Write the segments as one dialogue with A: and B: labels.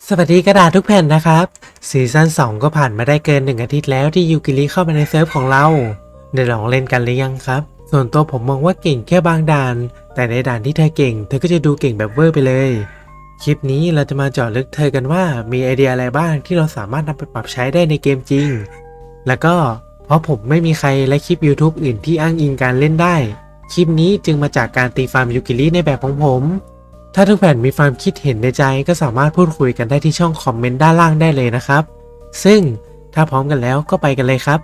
A: สวัสดีกระดาษทุกแผ่นนะครับซีซั่น2ก็ผ่านมาได้เกิน1 อาทิตย์แล้วที่ยูกิริเข้ามาในเซิร์ฟของเราได้ลองเล่นกันหรือยังครับส่วนตัวผมมองว่าเก่งแค่บางด่านแต่ในด่านที่เธอเก่งเธอก็จะดูเก่งแบบเวอร์ไปเลยคลิปนี้เราจะมาเจาะลึกเธอกันว่ามีไอเดียอะไรบ้างที่เราสามารถนำไปปรับใช้ได้ในเกมจริงแล้วก็เพราะผมไม่มีใครและคลิป YouTube อื่นที่อ้างอิงการเล่นได้คลิปนี้จึงมาจากการตีฟาร์มยูกิริในแบบของผมถ้าทุกแผ่นมีความคิดเห็นในใจก็สามารถพูดคุยกันได้ที่ช่องคอมเมนต์ด้านล่างได้เลยนะครับซึ่งถ้าพร้อมกันแล้วก็ไปกันเลยครับ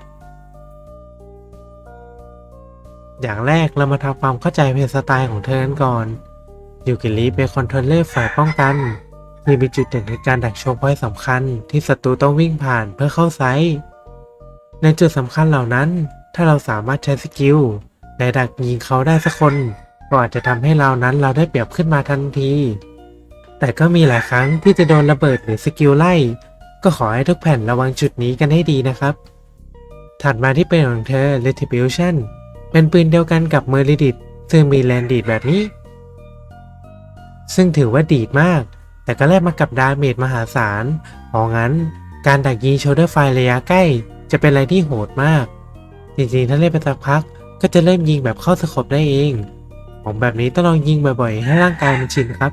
A: อย่างแรกเรามาทำความเข้าใจเพลย์สไตล์ของเธอกันก่อนยูกิริเป็นคอนโทรลเลอร์ฝ่ายป้องกันที่มีจุดเด่นในการดักโชว์พอยต์สำคัญที่ศัตรูต้องวิ่งผ่านเพื่อเข้าไซต์ในจุดสำคัญเหล่านั้นถ้าเราสามารถใช้สกิลและดักยิงเขาได้สักคนก็อาจจะทำให้เราได้เปรียบขึ้นมาทันทีแต่ก็มีหลายครั้งที่จะโดนระเบิดหรือสกิลไล่ก็ขอให้ทุกแผ่นระวังจุดนี้กันให้ดีนะครับถัดมาที่ปืนของเธอ Retribution เป็นปืนเดียวกันกับ Meridit ซึ่งมีแรงดีดแบบนี้ซึ่งถือว่าดีดมากแต่ก็แลกมากับดาเมจมหาศาลเพราะงั้นการดักยิง Shoulder Fire ระยะใกล้จะเป็นอะไรที่โหดมากจริงๆถ้าเล่นไปสักพักก็จะเริ่มยิงแบบเข้าสโคปได้เองของแบบนี้ต้องลองยิงบ่อยๆให้ร่างกายมันชินครับ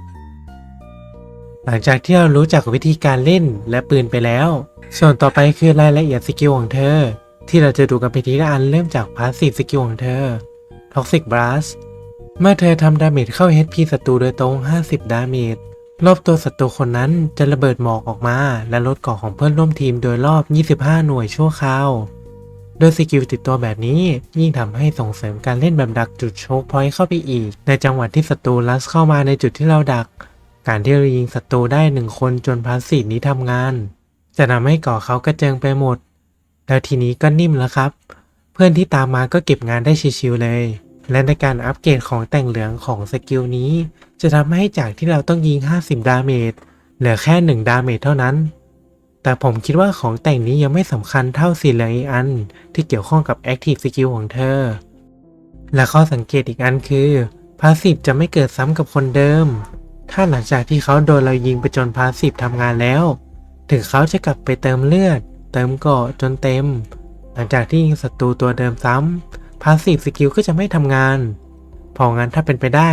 A: หลังจากที่เรารู้จักวิธีการเล่นและปืนไปแล้วส่วนต่อไปคือรายละเอียดสกิลของเธอที่เราจะดูกันไปทีละอันเริ่มจากพาสซีฟสกิลของเธอ Toxic Blast เมื่อเธอทำดาเมจเข้า HP ศัตรูโดยตรง50 ดาเมจรอบตัวศัตรูคนนั้นจะระเบิดหมอกออกมาและลดเกราะของเพื่อนร่วมทีมโดยรอบ25 หน่วยชั่วคราวโดยสกิลติดตัวแบบนี้ยิ่งทำให้ส่งเสริมการเล่นแบบดักจุดโชคพอยต์เข้าไปอีกในจังหวะที่ศัตรูลัสเข้ามาในจุดที่เราดักการที่เรายิงศัตรูได้1 คนจนพาสซีฟนี้ทำงานจะทำให้ก่อเขากระเจิงไปหมดแล้วทีนี้ก็นิ่มแล้วครับเพื่อนที่ตามมาก็เก็บงานได้ชิวๆเลยและในการอัปเกรดของแต่งเหลืองของสกิลนี้จะทำให้จากที่เราต้องยิง50 ดาเมจเหลือแค่1 ดาเมจเท่านั้นแต่ผมคิดว่าของแต่งนี้ยังไม่สำคัญเท่าสีเหลืองอีกอันที่เกี่ยวข้องกับ Active Skill ของเธอและข้อสังเกตอีกอันคือ Passive จะไม่เกิดซ้ำกับคนเดิมถ้าหลังจากที่เขาโดนเรายิงไปจน Passive ทำงานแล้วถึงเขาจะกลับไปเติมเลือดเติมเกราะจนเต็มหลังจากที่ยิงศัตรูตัวเดิมซ้ำ Passive Skill ก็จะไม่ทำงานเพราะงั้นถ้าเป็นไปได้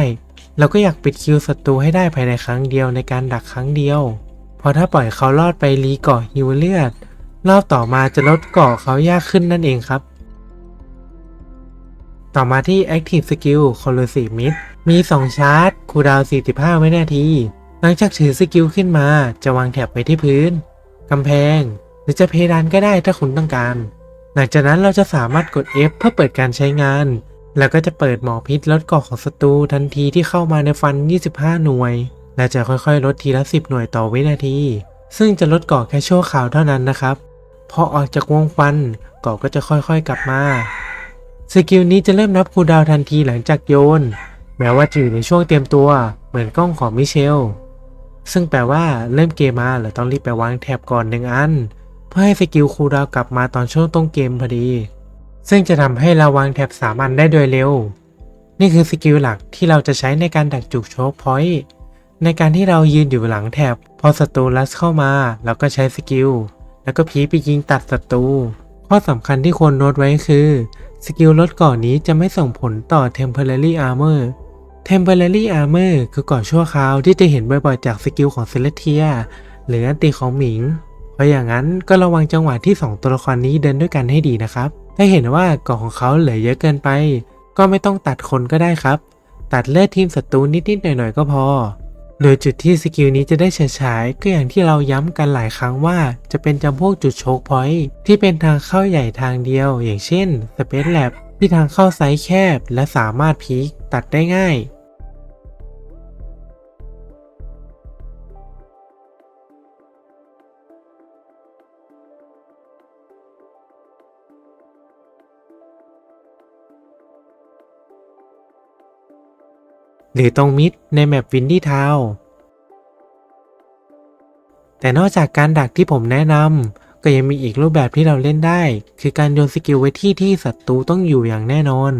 A: เราก็อยากปิดคิวศัตรูให้ได้ภายในครั้งเดียวในการดักครั้งเดียวเพราะถ้าปล่อยเขารอดไปรีเกาะฮิวเลือดรอบต่อมาจะลดเกาะเขายากขึ้นนั่นเองครับต่อมาที่ Active Skill Corrosive Mist มี2 ชาร์จคูลดาวน์45 วินาทีหลังจากถือสกิลขึ้นมาจะวางแถบไปที่พื้นกำแพงหรือจะเพดานก็ได้ถ้าคุณต้องการหลังจากนั้นเราจะสามารถกด F เพื่อเปิดการใช้งานแล้วก็จะเปิดหมอพิษลดเกราะของศัตรูทันทีที่เข้ามาในฟัน25 หน่วยและจะค่อยๆลดทีละ10 หน่วยต่อวินาทีซึ่งจะลดเกราะแค่ชั่วคราวเท่านั้นนะครับพอออกจากวงฟันเกราะก็จะค่อยๆกลับมาสกิลนี้จะเริ่มนับคูลดาวน์ทันทีหลังจากโยนแม้ว่าจะอยู่ในช่วงเตรียมตัวเหมือนกล้องของมิเชลซึ่งแปลว่าเริ่มเกมมาเราต้องรีบไปวางแถบก่อน1 อันเพื่อให้สกิลคูลดาวน์กลับมาตอนช่วงต้นเกมพอดีซึ่งจะทำให้เราวางแถบ3 อันได้โดยเร็วนี่คือสกิลหลักที่เราจะใช้ในการดักจุกโชคพอยต์ในการที่เรายืนอยู่หลังแถบพอศัตรูลัสเข้ามาเราก็ใช้สกิลแล้วก็พีไปยิงตัดศัตรูข้อสำคัญที่ควรโน้ตไว้คือสกิลลดเกราะนี้จะไม่ส่งผลต่อ Temporary Armor Temporary Armor คือเกราะชั่วคราวที่จะเห็นบ่อยๆจากสกิลของ Celestia หรืออันติของหมิงเพราะอย่างนั้นก็ระวังจังหวะที่2 ตัวละครนี้เดินด้วยกันให้ดีนะครับถ้าเห็นว่าเกราะของเขาเหลือเยอะเกินไปก็ไม่ต้องตัดคนก็ได้ครับตัดเลือดทีมศัตรูนิดๆหน่อยๆก็พอโดยจุดที่สกิลนี้จะได้เฉิดฉายก็อย่างที่เราย้ำกันหลายครั้งว่าจะเป็นจำพวกจุดโชคพอยต์ที่เป็นทางเข้าใหญ่ทางเดียวอย่างเช่น Space Lab ที่ทางเข้าไซส์แคบและสามารถพีคตัดได้ง่ายหรือตรงมิดในแมปวินดี้ทาวน์แต่นอกจากการดักที่ผมแนะนำก็ยังมีอีกรูปแบบที่เราเล่นได้คือการโยนสกิลไว้ที่ศัตรูต้องอยู่อย่างแน่นอน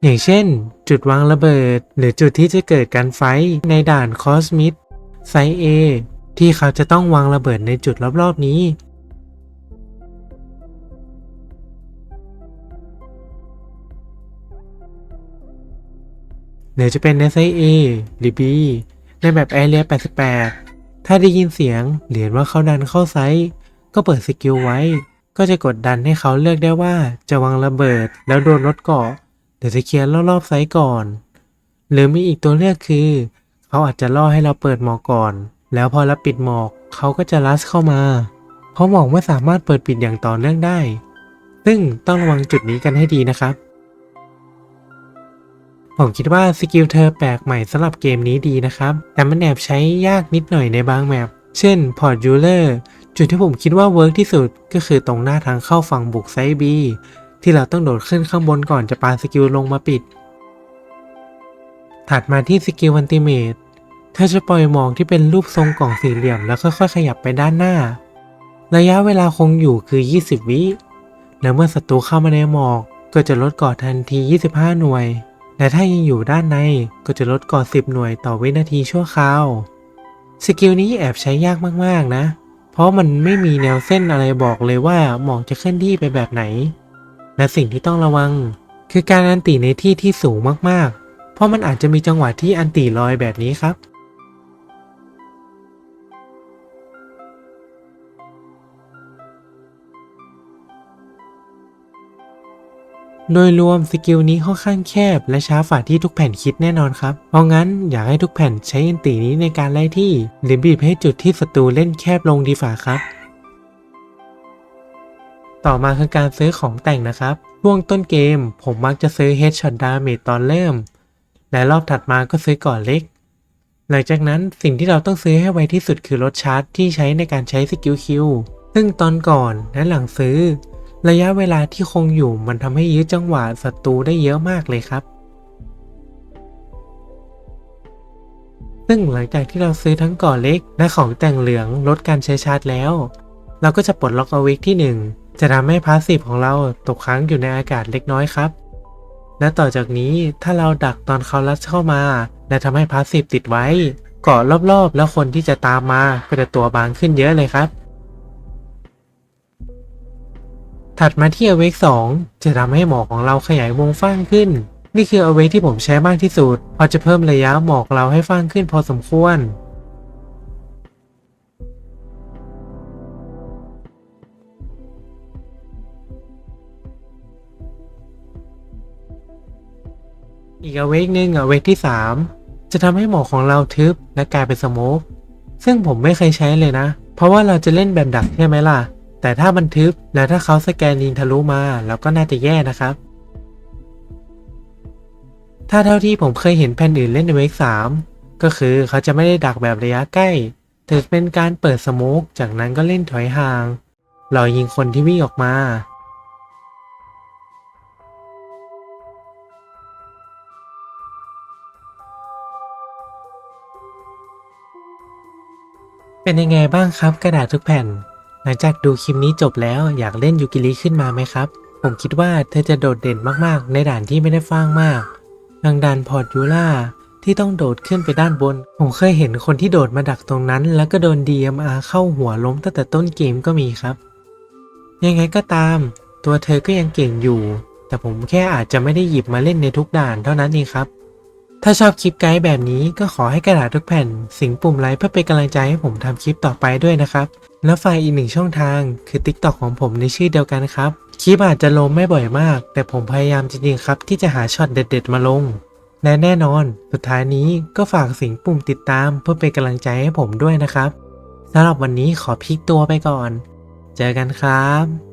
A: อย่างเช่นจุดวางระเบิดหรือจุดที่จะเกิดการไฟท์ในด่านคอสมิดไซส์ A ที่เขาจะต้องวางระเบิดในจุดรอบๆนี้หรือจะเป็น SIA หรือ B ในแบบ Area 88 ถ้าได้ยินเสียงหรือว่าเขาดันเข้าไซต์ก็เปิดสกิลไว้ก็จะกดดันให้เขาเลือกได้ว่าจะวางระเบิดแล้วโดนรถเกาะหรือจะเคลียร์รอบๆไซต์ก่อนหรือมีอีกตัวเลือกคือเขาอาจจะล่อให้เราเปิดหมอกก่อนแล้วพอเราปิดหมอกเขาก็จะลัสเข้ามาเพราะหมอกไม่สามารถเปิดปิดอย่างต่อเนื่องได้ซึ่งต้องระวังจุดนี้กันให้ดีนะครับผมคิดว่าสกิลเธอแปลกใหม่สำหรับเกมนี้ดีนะครับแต่มันแอบใช้ยากนิดหน่อยในบางแมปเช่นพอร์ตยูเลอร์จุดที่ผมคิดว่าเวิร์กที่สุดก็คือตรงหน้าทางเข้าฝั่งบุกไซต์ B ที่เราต้องโดดขึ้นข้างบนก่อนจะปาสกิลลงมาปิดถัดมาที่สกิลอัลติเมทเธอจะปล่อยหมอกที่เป็นรูปทรงกล่องสี่เหลี่ยมแล้วค่อยๆขยับไปด้านหน้าระยะเวลาคงอยู่คือ20 วิและเมื่อศัตรูเข้ามาในหมอกก็จะลดก่อทันที25 หน่วยและถ้ายังอยู่ด้านในก็จะลดก่อ10 หน่วยต่อวินาทีชั่วคราวสกิลนี้แอบใช้ยากมากๆนะเพราะมันไม่มีแนวเส้นอะไรบอกเลยว่าหมอกจะเคลื่อนที่ไปแบบไหนและสิ่งที่ต้องระวังคือการอันติในที่ที่สูงมากๆเพราะมันอาจจะมีจังหวะที่อันติลอยแบบนี้ครับโดยรวมสกิลนี้ค่อนข้างแคบและช้าฝ่าที่ทุกแผ่นคิดแน่นอนครับเพราะงั้นอยากให้ทุกแผ่นใช้อันตินี้ในการไล่ที่หรือบีบให้จุดที่ศัตรูเล่นแคบลงดีฝ่าครับต่อมาคือการซื้อของแต่งนะครับช่วงต้นเกมผมมักจะซื้อ Headshot Damage ตอนเริ่มและรอบถัดมาก็ซื้อก่อนเล็กหลังจากนั้นสิ่งที่เราต้องซื้อให้ไวที่สุดคือรถชาร์จที่ใช้ในการใช้สกิลคิวซึ่งตอนก่อนและหลังซื้อระยะเวลาที่คงอยู่มันทำให้ยื้อจังหวะศัตรูได้เยอะมากเลยครับซึ่งหลังจากที่เราซื้อทั้งก่อเล็กและของแต่งเหลืองลดการใช้ชาร์จแล้วเราก็จะปลดล็อกเอาเวกที่1จะทำให้พาสซีฟของเราตกค้างอยู่ในอากาศเล็กน้อยครับและต่อจากนี้ถ้าเราดักตอนเขาลัดเข้ามาและทำให้พาสซีฟติดไว้เกาะรอบๆแล้วคนที่จะตามมาก็จะตัวบางขึ้นเยอะเลยครับถัดมาที่ Awake 2จะทำให้หมอกของเราขยายวงฟ้างขึ้นนี่คือ Awake ที่ผมใช้มากที่สุดเพราะจะเพิ่มระยะหมอกเราให้ฟ้างขึ้นพอสมควรอีก Awake หนึ่ง Awake ที่3จะทำให้หมอกของเราทึบและกลายเป็นสโมกซึ่งผมไม่เคยใช้เลยนะเพราะว่าเราจะเล่นแบบดักใช่ไหมล่ะแต่ถ้ามันทึบแล้วถ้าเขาสแกนยิงทะลุมาเราก็น่าจะแย่นะครับถ้าเท่าที่ผมเคยเห็นแผ่นอื่นเล่นในเวก3ก็คือเขาจะไม่ได้ดักแบบระยะใกล้แต่เป็นการเปิดสโมกจากนั้นก็เล่นถอยห่างรอยิงคนที่วิ่งออกมาเป็นยังไงบ้างครับกระดาษทุกแผ่นหลังจากดูคลิปนี้จบแล้วอยากเล่นยูกิริขึ้นมาไหมครับผมคิดว่าเธอจะโดดเด่นมากๆในด่านที่ไม่ได้ฟ้างมากดังด่านพอร์ตยูล่าที่ต้องโดดขึ้นไปด้านบนผมเคยเห็นคนที่โดดมาดักตรงนั้นแล้วก็โดน DMR เข้าหัวล้มตั้งแต่ต้นเกมก็มีครับยังไงก็ตามตัวเธอก็ยังเก่งอยู่แต่ผมแค่อาจจะไม่ได้หยิบมาเล่นในทุกด่านเท่านั้นเองครับถ้าชอบคลิปไกด์แบบนี้ก็ขอให้กระดาษทุกแผ่นสิงปุ่มไลค์เพื่อเป็นกำลังใจให้ผมทำคลิปต่อไปด้วยนะครับแล้วฝ่ายอีกหนึ่งช่องทางคือ TikTok ของผมในชื่อเดียวกันครับคลิปอาจจะลงไม่บ่อยมากแต่ผมพยายามจริงๆครับที่จะหาช็อตเด็ดๆมาลงและแน่นอนสุดท้ายนี้ก็ฝากสิงปุ่มติดตามเพื่อเป็นกำลังใจให้ผมด้วยนะครับสำหรับวันนี้ขอพลิกตัวไปก่อนเจอกันครับ